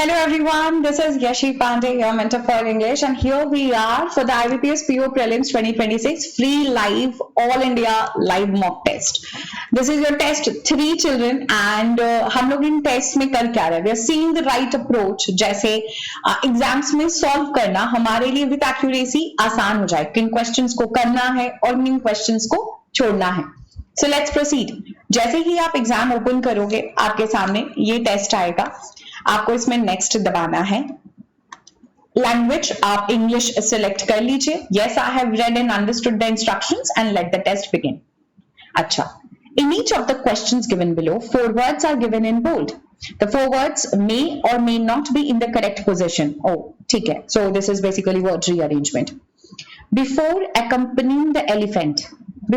Hello everyone, this is Yashi Pandey, your mentor for English, and here we are for the IBPS PO Prelims 2026 free live all India live mock test. This is your test 3 children and हम लोग इन test में कर क्या रहे हैं? We are seeing the right approach. जैसे exams में solve करना हमारे लिए विद एक्यूरेसी आसान हो जाए, किन क्वेश्चंस को करना है और किन क्वेश्चंस को छोड़ना है. So let's proceed. जैसे ही आप एग्जाम ओपन करोगे आपके सामने ये टेस्ट आएगा. आपको इसमें नेक्स्ट दबाना है. लैंग्वेज आप इंग्लिश सिलेक्ट कर लीजिए. Yes, I have read and understood the instructions and let the test begin. अच्छा, in each of the questions given below, 4 words are given in bold. The 4 words may or may not be in the correct position. Oh, ठीक है. So this is basically word rearrangement. Before accompanying the elephant,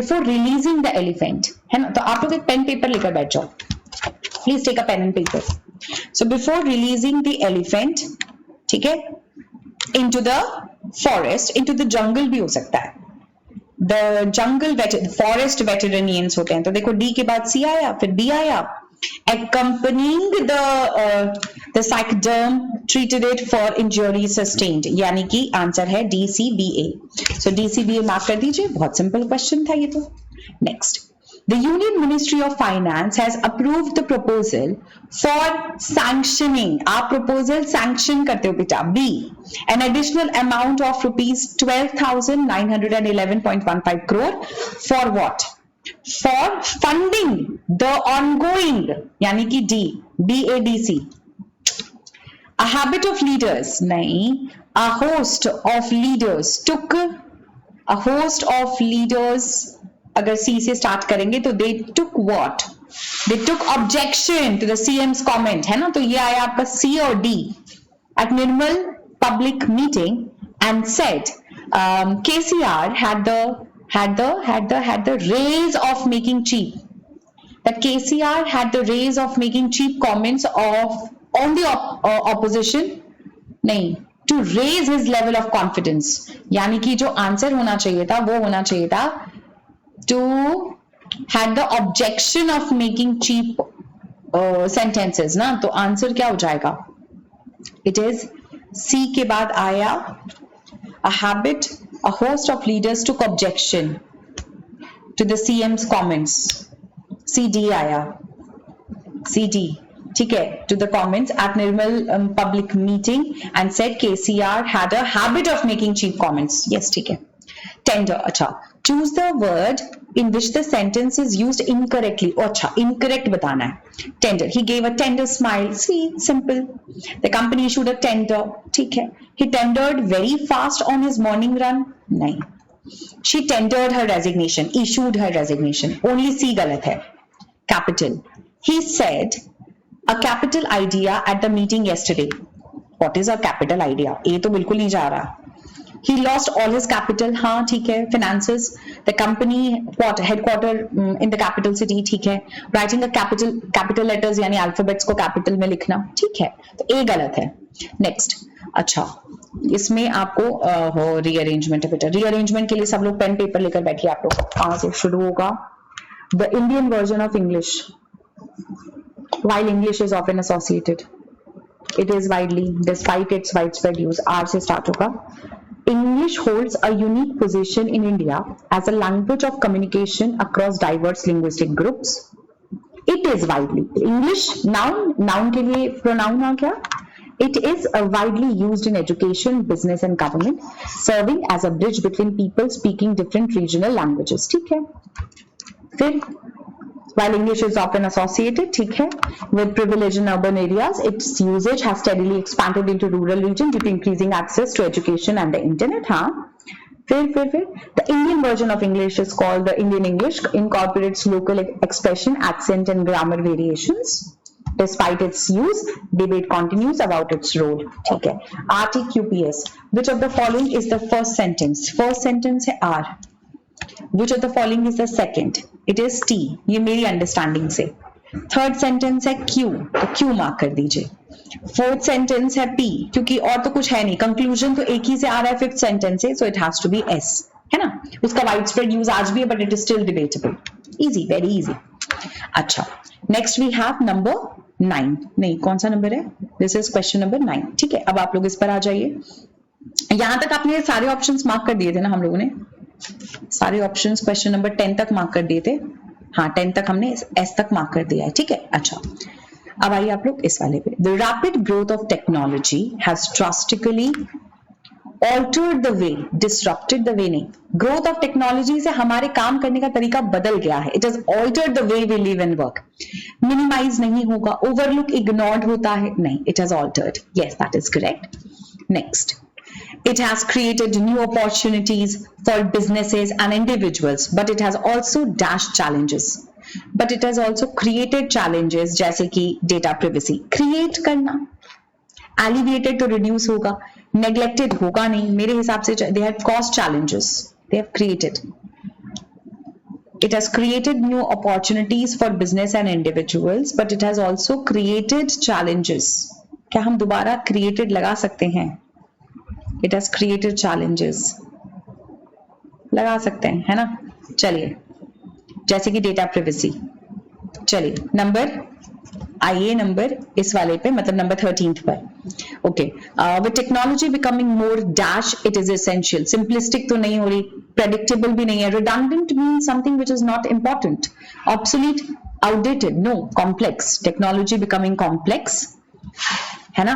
before releasing the elephant, है ना? तो आप लोग एक pen paper लेकर बैठ जाओ. Please take a pen and paper. So before releasing the elephant, ठीक है, into the forest, into the jungle भी हो सकता है. The jungle forest veterinarians होते हैं. तो देखो D के बाद C आया, फिर B आया. Accompanying the psychoderm treated it for injury sustained. यानी कि आंसर है DCBA. So DCBA मार्क कर दीजिए. बहुत सिंपल क्वेश्चन था ये तो. Next. The Union Ministry of Finance has approved the proposal for sanctioning. आप proposal sanction करते हो बेटा. B. An additional amount of rupees 12,911.15 crore for what? For funding the ongoing. यानी कि D. BADC. A habit of leaders. नहीं. A host of leaders took. A host of leaders. अगर C से start करेंगे तो they took what? They took objection to the CM's comment, है ना? तो ये आया आपका C और D. At Nirmal public meeting and said KCR had the raise of making cheap. That KCR had the raise of making cheap comments on the opposition. नहीं, to raise his level of confidence. यानी कि जो answer होना चाहिए था वो होना चाहिए था to had the objection of making cheap sentences ना. तो आंसर क्या हो जाएगा? It is C के बाद आया a habit, a host of leaders took objection to the CM's comments. CD आया, CD, ठीक है, to the comments at Nirmal public meeting and said KCR had a habit of making cheap comments. Yes, ठीक है. Tender, अच्छा. Choose the word in which the sentence is used incorrectly. अच्छा, incorrect बताना है. Tender. He gave a tender smile. Sweet, simple. The company issued a tender. ठीक है. He tendered very fast on his morning run. नहीं. She tendered her resignation. Issued her resignation. Only C गलत है. Capital. He said a capital idea at the meeting yesterday. What is a capital idea? ये तो बिल्कुल नहीं जा रहा. He lost all his capital. हाँ ठीक है. Finances. The company what headquarter in the capital city. ठीक है. Writing a capital letters यानी alphabets को capital में लिखना. ठीक है. तो A गलत है. Next. अच्छा. इसमें आपको हो rearrangement है बेटा. Rearrangement के लिए सब लोग pen paper लेकर बैठिए. आप लोग कहाँ से शुरू होगा? The Indian version of English. While English is often associated, it is widely, despite its widespread use. R से start होगा. English holds a unique position in India as a language of communication across diverse linguistic groups. It is widely. English noun के लिए pronoun आ गया. It is widely used in education, business and government, serving as a bridge between people speaking different regional languages. ठीक है. फिर while English is often associated, ठीक है, with privilege in urban areas, its usage has steadily expanded into rural regions due to increasing access to education and the internet. हाँ. फिर the Indian version of English is called the Indian English, incorporates local expression, accent and grammar variations. Despite its use, debate continues about its role. ठीक है. RTQPS. Which of the following is the first sentence? First sentence है R. Which of the following is the second? It is T. ये मेरी understanding से. Third sentence है Q, तो Q mark कर दीजिए. फोर्थ सेंटेंस है P, क्योंकि और तो कुछ है नहीं. कंक्लूजन तो एक ही से आ रहा है फिफ्थ सेंटेंस से, so it has to be S, है ना. उसका वाइड स्प्रेड यूज आज भी है, but it is still debatable. Easy, very easy. अच्छा, नेक्स्ट वी हैव नंबर 9. नहीं, कौन सा नंबर है? This is question number 9. ठीक है, अब आप लोग इस पर आ जाइए. यहां तक आपने सारे ऑप्शंस मार्क कर दिए थे ना, हम लोगों ने सारे ऑप्शंस क्वेश्चन नंबर 10 तक मार्क कर दिए थे. हाँ, 10 तक हमने एस तक मार्क कर दिया है. ठीक है, अच्छा अब आइए आप लोग इस वाले पे. The rapid growth of technology has drastically altered the way, disrupted the way नहीं, growth of technology से हमारे काम करने का तरीका बदल गया है. It has altered the way we live and work. Minimize नहीं होगा, overlook, ignored होता है, नहीं, it has altered. Yes, that is correct. Next, it has created new opportunities for businesses and individuals, but it has also dashed challenges. But it has also created challenges जैसे कि data privacy. Create करना, alleviated तो reduce होगा, neglected होगा नहीं. मेरे हिसाब से they have caused challenges, they have created. It has created new opportunities for business and individuals, but it has also created challenges. क्या हम दोबारा created लगा सकते हैं? It has created challenges लगा सकते हैं, है ना. चलिए, जैसे कि data privacy. चलिए नंबर आइए नंबर इस वाले पे, मतलब नंबर 13 पर. Okay, with technology becoming more dash it is essential. Simplistic तो नहीं हो रही, प्रेडिक्टेबल भी नहीं है. Redundant means something which is not important. Obsolete, outdated, no. Complex, technology becoming complex, है ना.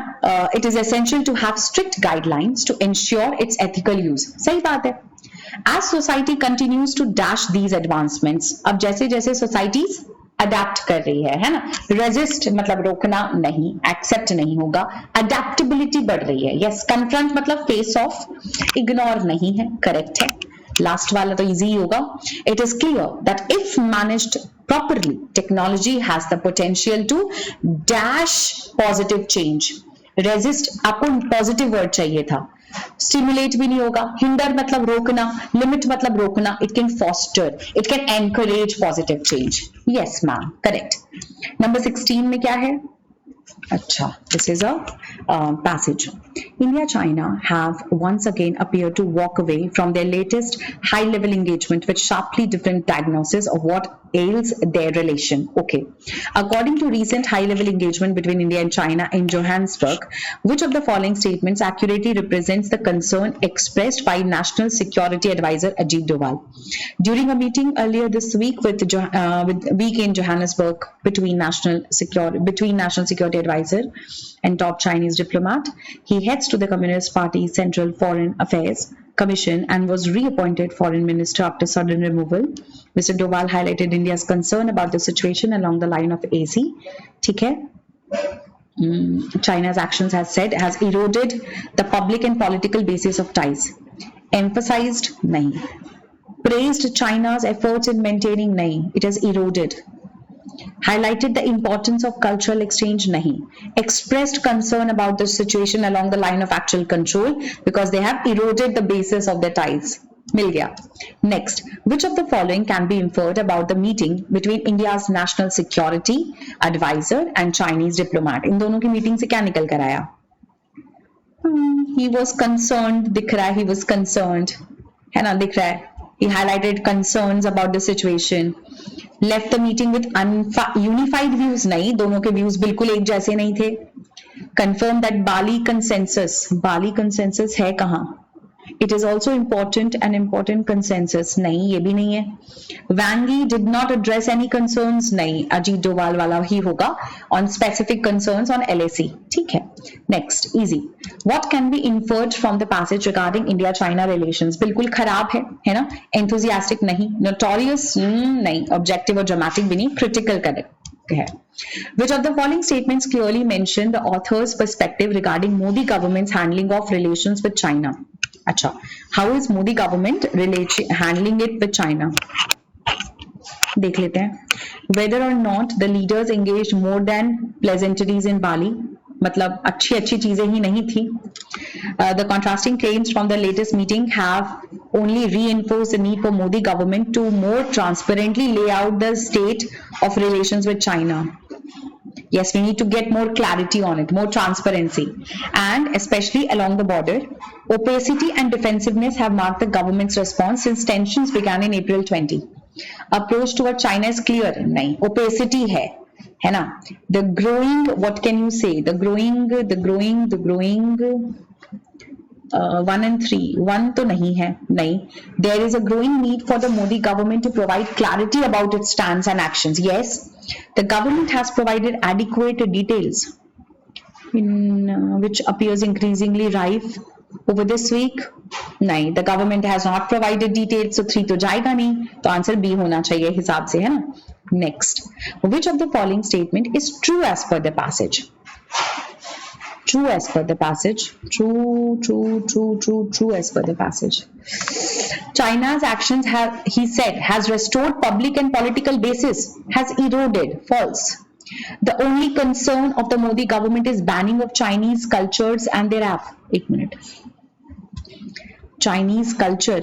It is essential to have strict guidelines to ensure its ethical use. सही बात है. As society continues to dash these advancements, अब जैसे जैसे societies adapt कर रही है ना. रेजिस्ट मतलब रोकना नहीं, एक्सेप्ट नहीं होगा. अडेप्टेबिलिटी बढ़ रही है. यस. कन्फ्रंट मतलब फेस ऑफ, इग्नोर नहीं है, करेक्ट है. लास्ट वाला तो इजी होगा. It is clear that if managed properly technology has the potential to dash positive change. resist आपको पॉजिटिव वर्ड चाहिए था. स्टिमुलेट भी नहीं होगा. हिंडर मतलब रोकना, लिमिट मतलब रोकना. It can foster, it can encourage positive change. Yes ma'am, correct. Number 16 में क्या है? अच्छा, this is a passage. India, China have once again appeared to walk away from their latest high-level engagement with sharply different diagnosis of what ails their relation. Okay. According to recent high-level engagement between India and China in Johannesburg, which of the following statements accurately represents the concern expressed by National Security Advisor Ajit Doval during a meeting earlier this week with week in Johannesburg between National Security Advisor and top Chinese diplomat? He heads to the Communist Party's Central Foreign Affairs Commission and was reappointed foreign minister after sudden removal. Mr. Doval highlighted India's concern about the situation along the line of AC. ठीक है? China's actions, has said, has eroded the public and political basis of ties. Emphasized? nahi. Praised China's efforts in maintaining? nahi. It has eroded. Highlighted the importance of cultural exchange? nahi. Expressed concern about the situation along the line of actual control because they have eroded the basis of their ties. मिल गया. Next, which of the following can be inferred about the meeting between India's National Security Advisor and Chinese diplomat? इन दोनों की meeting से क्या निकल कर आया? He was concerned, दिख रहा है. He was concerned, है ना, दिख रहा है. He highlighted concerns about the situation. Left the meeting with unified views? नहीं, दोनों के views बिल्कुल एक जैसे नहीं थे. Confirmed that Bali consensus है कहाँ? It is also an important consensus. नहीं, ये भी नहीं है. Wang Yi did not address any concerns. नहीं, अजीत डोभाल वाला ही होगा. On specific concerns on LAC. ठीक है. Next, easy. What can be inferred from the passage regarding India-China relations? बिल्कुल खराब है ना? Enthusiastic नहीं, notorious नहीं, objective और dramatic भी नहीं, critical correct है. Which of the following statements clearly mention the author's perspective regarding Modi government's handling of relations with China? अच्छा, how is Modi government handling it with China? देख लेते हैं. Whether or not the leaders engaged more than pleasantries in Bali, मतलब अच्छी चीजें ही नहीं थी. The contrasting claims from the latest meeting have only reinforced the need for Modi government to more transparently lay out the state of relations with China. Yes, we need to get more clarity on it, more transparency, and especially along the border. Opacity and defensiveness have marked the government's response since tensions began in April 20. Approach toward China is clear. नहीं, opacity है, है ना. The growing, what can you say? The growing 1 and 3, 1 तो नहीं है, नहीं. There is a growing need for the Modi government to provide clarity about its stance and actions. Yes, the government has provided adequate details in which appears increasingly rife over this week. नहीं, the government has not provided details, so 3 तो जाएगा नहीं, तो answer B होना चाहिए हिसाब से, है ना. Next, which of the following statement is true as per the passage? True as per the passage. True as per the passage. China's actions have, he said, has restored public and political basis, has eroded. False. The only concern of the Modi government is banning of Chinese cultures and their app. 1 minute. Chinese culture.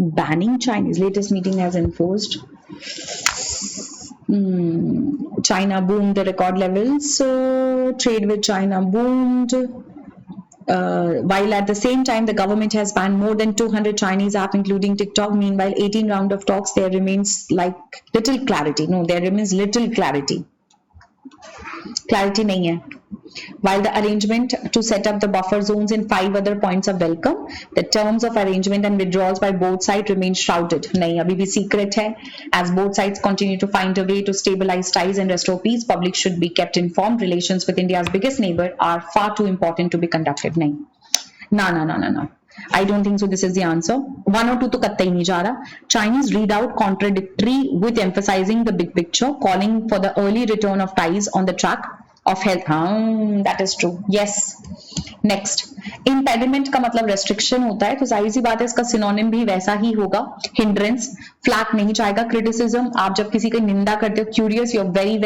Banning Chinese. Latest meeting has enforced. China boomed the record levels. So trade with China boomed. While at the same time the government has banned more than 200 Chinese apps including TikTok. Meanwhile, 18 round of talks, there remains like little clarity. No, there remains little clarity. Clarity nahi hai. While the arrangement to set up the buffer zones in 5 other points of welcome, the terms of arrangement and withdrawals by both sides remain shrouded. Nahi, abhi bhi secret hai. As both sides continue to find a way to stabilize ties and restore peace, public should be kept informed. Relations with India's biggest neighbor are far too important to be conducted. Nahi. No. I don't think so. This is the answer. 1 or 2 to katta hi nahi ja raha. Chinese read out contradictory with emphasizing the big picture, calling for the early return of ties on the track of health. That is true. Yes. Next, impediment का मतलब restriction होता है, तो जाहिर सी बात है इसका synonym भी वैसा ही होगा. Hindrance, flat नहीं जाएगा. Criticism, आप जब किसी की निंदा करते हो, curious, you're very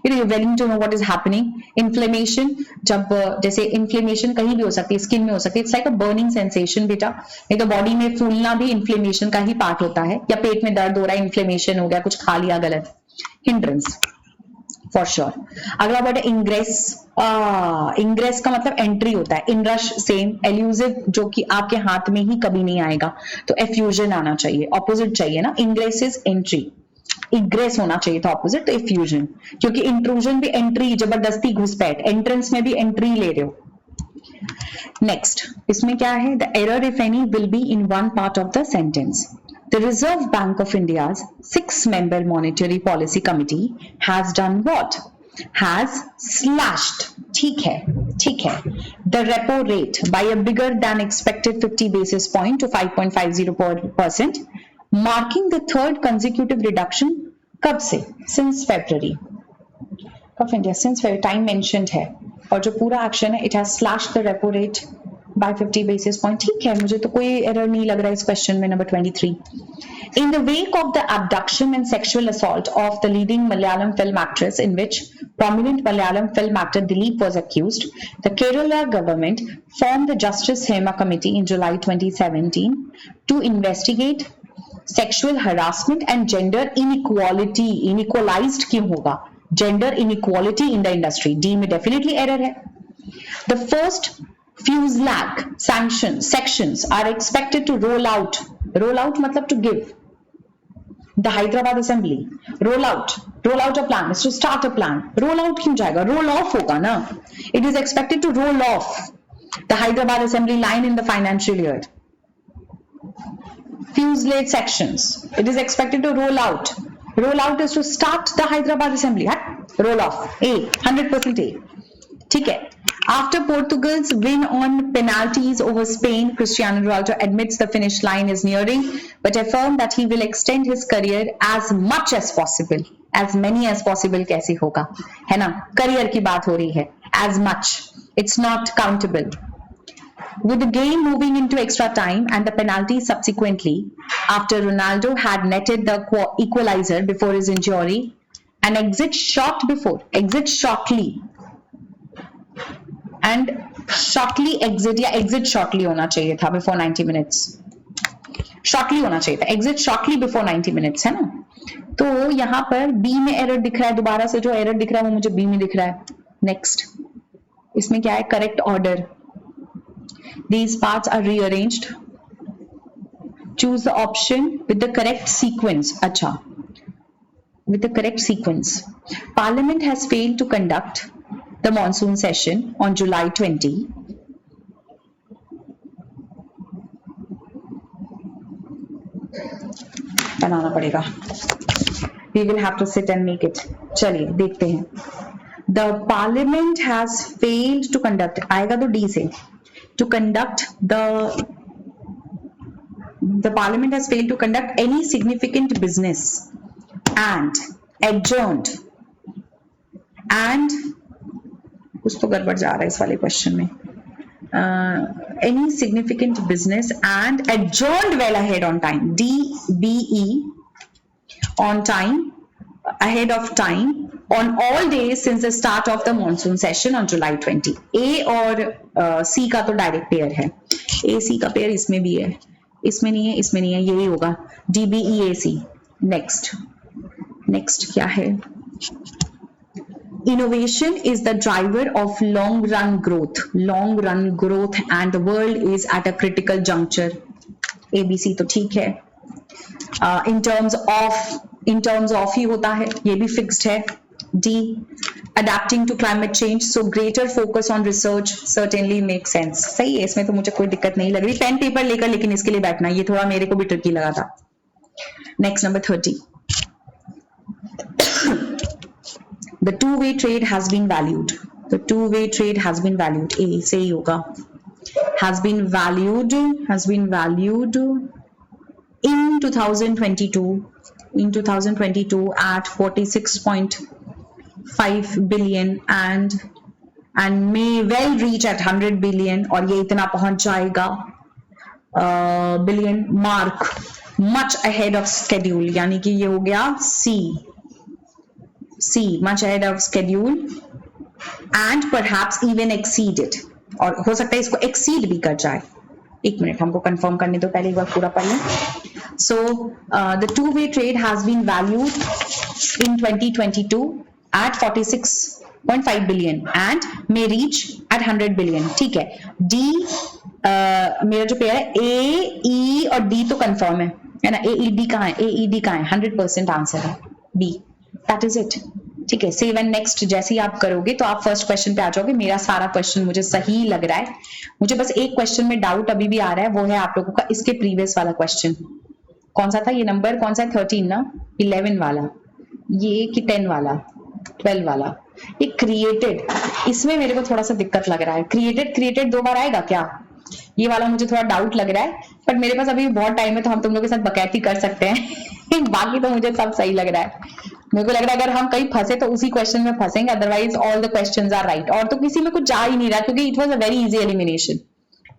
you're willing to know what is happening. Inflammation, जब जैसे inflammation कहीं भी हो सकती है, skin में हो सकती है. It's like a burning sensation बेटा. नहीं तो body में फूलना भी inflammation का ही part होता है, या पेट में दर्द हो रहा है, inflammation हो गया, कुछ खा लिया गलत. Hindrance. For sure. अगला वर्ड है इंग्रेस. इंग्रेस का मतलब एंट्री होता है. Inrush same. एल्यूसिव जो कि आपके हाथ में ही कभी नहीं आएगा, तो एफ्यूजन आना चाहिए. ऑपोजिट चाहिए ना. इंग्रेस इज एंट्री, इग्रेस होना चाहिए था ऑपोजिट, तो एफ्यूजन. क्योंकि इंट्रूजन भी एंट्री, जबरदस्ती घुसपैठ. एंट्रेंस में भी एंट्री ले रहे हो. नेक्स्ट, इसमें क्या है? The error if any will be in one part of the sentence. The Reserve Bank of India's 6-member Monetary Policy Committee has done what? Has slashed. ठीक है. The repo rate by a bigger than expected 50 basis point to 5.50%, marking the third consecutive reduction. कब से? Since February of India. Since February, time mentioned है. और जो पूरा action है, it has slashed the repo rate by 50 basis point. ठीक है, मुझे तो कोई एरर नहीं लग रहा है इस क्वेश्चन में. Number 23. In the wake of the abduction and sexual assault of the leading Malayalam film actress, in which prominent Malayalam film actor Dileep was accused, the Kerala government formed the Justice Hema Committee in July 2017 to investigate sexual harassment and gender inequality. Inequalized क्यों होगा? Gender inequality in the industry. D में definitely error है. The first fuselage sections are expected to roll out. Roll out मतलब to give. The Hyderabad Assembly. Roll out a plan. Is to start a plan. Roll out क्यों जाएगा? Roll off होगा ना. It is expected to roll off the Hyderabad Assembly line in the financial year. Fuselage sections. It is expected to roll out. Roll out is to start the Hyderabad Assembly. Roll off. A. 100% A. ठीक है. After Portugal's win on penalties over Spain, Cristiano Ronaldo admits the finish line is nearing, but affirmed that he will extend his career as much as possible. As many as possible कैसे होगा? है ना? Career की बात हो रही है. As much. It's not countable. With the game moving into extra time and the penalty subsequently, after Ronaldo had netted the equalizer before his injury, an exit shortly. And shortly exit या exit shortly होना चाहिए था before 90 minutes. Shortly होना चाहिए था. Exit shortly before 90 minutes है ना. तो यहाँ पर B में error दिख रहा है. दोबारा से जो error दिख रहा है वो मुझे B में दिख रहा है. Next, इसमें क्या है? Correct order. These parts are rearranged. Choose the option with the correct sequence. Acha, with the correct sequence. Parliament has failed to conduct the monsoon session on July 20. बनाना पड़ेगा. We will have to sit and make it. चलिए देखते हैं. The Parliament has failed to conduct. आएगा तो D से. To conduct the Parliament has failed to conduct any significant business and adjourned and कुछ तो गड़बड़ जा रहा है इस वाले क्वेश्चन में. Any significant business and adjourned well ahead on time. DBE on time, ahead of time on all days since the start of the monsoon session on July 20. A और C का तो डायरेक्ट पेयर है. A C का pair इसमें भी है, इसमें नहीं है, इसमें नहीं है, यही होगा. DBEAC. नेक्स्ट क्या है? Innovation is the driver of long run growth and the world is at a critical juncture. ABC तो ठीक है. In terms of ही होता है, ये भी fixed है. D, adapting to climate change, so greater focus on research certainly makes sense. सही है, इसमें तो मुझे कोई दिक्कत नहीं लग रही. पेन पेपर लेकर लेकिन इसके लिए बैठना, ये थोड़ा मेरे को भी ट्रिकी लगा था. Next, number 30. The two-way trade has been valued. A सही होगा. Has been valued in 2022 at 46.5 billion and may well reach at 100 billion और ये इतना पहुंच जाएगा billion mark much ahead of schedule. यानी कि ये हो गया C, much ahead of schedule and perhaps even exceed it. और हो सकता है इसको exceed भी कर जाए. एक मिनट हमको कंफर्म करने दो, पहले एक बार पूरा पढ़ लें. So the two-way trade has been valued in 2022 at 46.5 billion and may reach at 100 billion. ठीक है. D मेरा जो पेयर है A, E और D तो कंफर्म है ना. AED कहाँ है? 100% आंसर है B. That is it. ठीक है. सेव एंड नेक्स्ट जैसे ही आप करोगे तो आप फर्स्ट क्वेश्चन पे आ जाओगे. मेरा सारा क्वेश्चन मुझे सही लग रहा है. मुझे बस एक क्वेश्चन में डाउट अभी भी आ रहा है, वो है आप लोगों का इसके प्रीवियस वाला क्वेश्चन. कौन सा था? ये नंबर कौन सा है? 13 ना, 11 वाला, ये कि 10 वाला, 12 वाला. ये क्रिएटेड, इसमें मेरे को थोड़ा सा दिक्कत लग रहा है. क्रिएटेड 2 बार आएगा क्या? ये वाला मुझे थोड़ा डाउट लग रहा है, बट मेरे पास अभी बहुत टाइम है तो हम तुम लोग के साथ बकैती कर सकते हैं. बाकी तो मुझे सब सही लग रहा है. मेरे को लग रहा है अगर हम कहीं फंसे तो उसी क्वेश्चन में फंसेंगे, otherwise all the questions are right. और तो किसी में कुछ जा ही नहीं रहा क्योंकि it was a very easy elimination.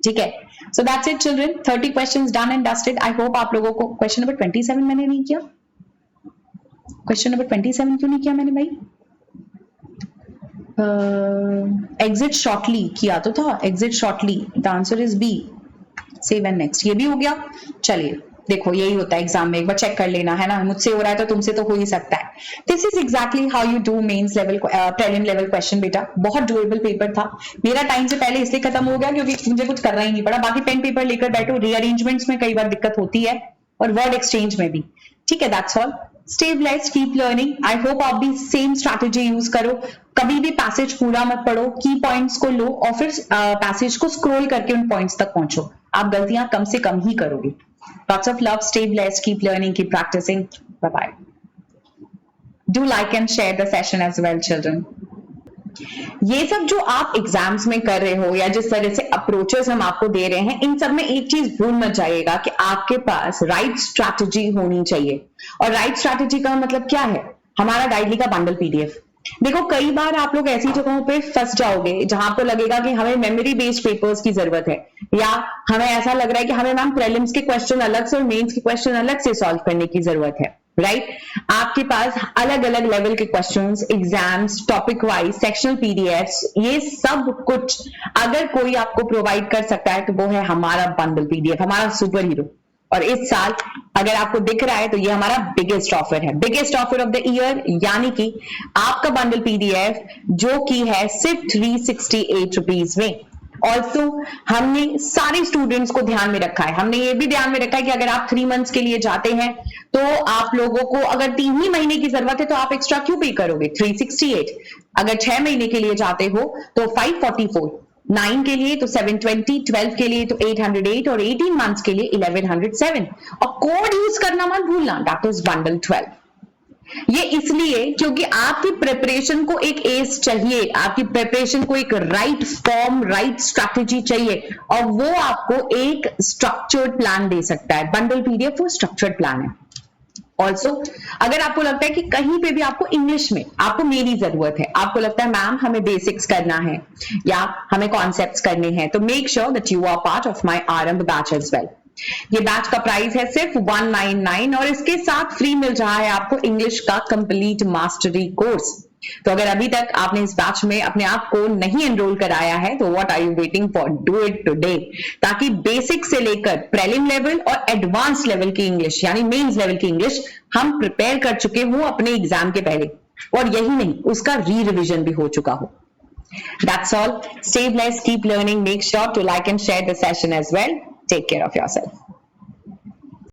ठीक है. So that's it children. 30 questions done and dusted. I hope आप लोगों को क्वेश्चन नंबर 27 मैंने नहीं किया. क्वेश्चन नंबर 27 क्यों नहीं किया मैंने भाई? एग्जिट शॉर्टली किया तो था. Exit shortly, the answer is B. Save and next, ये भी हो गया. चलिए देखो, यही होता है एग्जाम में, एक बार चेक कर लेना है ना. मुझसे हो रहा है तो तुमसे तो हो ही सकता है. This is exactly how you do mains level prelim level question. बेटा बहुत डुएबल पेपर था. मेरा टाइम से पहले इसलिए खत्म हो गया क्योंकि मुझे कुछ करना ही नहीं पड़ा. बाकी पेन पेपर लेकर बैठो. रीअरेंजमेंट्स में कई बार दिक्कत होती है और वर्ड एक्सचेंज में भी. ठीक है. That's all. Stay blessed, keep learning. I hope आप भी सेम स्ट्रैटेजी यूज करो. कभी भी पैसेज पूरा मत पढ़ो, की पॉइंट्स को लो और फिर पैसेज को स्क्रॉल करके उन पॉइंट्स तक पहुंचो. आप गलतियां कम से कम ही करोगे. Lots of love, stay blessed, keep learning, keep practicing. Bye-bye. Do like and share the session as well, children. ये सब जो आप एग्जाम्स में कर रहे हो या जिस तरह से अप्रोचेस हम आपको दे रहे हैं, इन सब में एक चीज भूल मत जाइएगा कि आपके पास राइट स्ट्रैटेजी होनी चाहिए. और राइट स्ट्रैटेजी का मतलब क्या है? हमारा गाइडली का बंडल पीडीएफ. देखो कई बार आप लोग ऐसी जगहों पे फंस जाओगे जहां आपको लगेगा कि हमें मेमोरी बेस्ड पेपर्स की जरूरत है, या हमें ऐसा लग रहा है कि हमें मैम प्रीलिम्स के क्वेश्चन अलग से और मेंस के क्वेश्चन अलग से सॉल्व करने की जरूरत है. राइट. आपके पास अलग अलग लेवल के questions, exams, topic wise, sectional PDFs, ये सब कुछ अगर कोई आपको प्रोवाइड कर सकता है तो वो है हमारा बंडल पीडीएफ, हमारा सुपर हीरो. और इस साल अगर आपको दिख रहा है तो ये हमारा बिगेस्ट ऑफर है, biggest offer of the year. यानी कि आपका बंडल पीडीएफ जो कि है सिर्फ 368 रुपीज में. ऑल्सो हमने सारे स्टूडेंट्स को ध्यान में रखा है, हमने ये भी ध्यान में रखा है कि अगर आप 3 मंथ्स के लिए जाते हैं तो आप लोगों को अगर 3 ही महीने की जरूरत है तो आप एक्स्ट्रा क्यों पे करोगे, 368। अगर 6 महीने के लिए जाते हो तो 544, 9 के लिए तो 720, 12 के लिए तो 808 और 18 मंथ्स के लिए 1107। और कोड यूज करना मत भूलना, दैट इज बंडल 12। ये इसलिए क्योंकि आपकी प्रिपरेशन को एक एज चाहिए, आपकी प्रिपरेशन को एक राइट फॉर्म, राइट स्ट्रैटेजी चाहिए, और वो आपको एक स्ट्रक्चर्ड प्लान दे सकता है। बंडल पीडीएफ वो स्ट्रक्चर्ड प्लान है। ऑल्सो अगर आपको लगता है कि कहीं पे भी आपको इंग्लिश में आपको मेरी जरूरत है, आपको लगता है मैम हमें बेसिक्स करना है या हमें कॉन्सेप्ट्स करने हैं, तो make sure that you are part of my Aarambh batch as well. ये बैच का प्राइस है सिर्फ 199 और इसके साथ फ्री मिल रहा है आपको इंग्लिश का कंप्लीट मास्टरी कोर्स। तो अगर अभी तक आपने इस बैच में अपने आप को नहीं एनरोल कराया है तो what are you waiting for, do it today, ताकि बेसिक से लेकर प्रीलिम लेवल और एडवांस लेवल की इंग्लिश यानी मेंस लेवल की इंग्लिश हम प्रिपेयर कर चुके हो अपने एग्जाम के पहले, और यही नहीं उसका री रिविजन भी हो चुका हो। That's all. Stay blessed, keep learning. Make sure to like and share the session as well. Take care of yourself.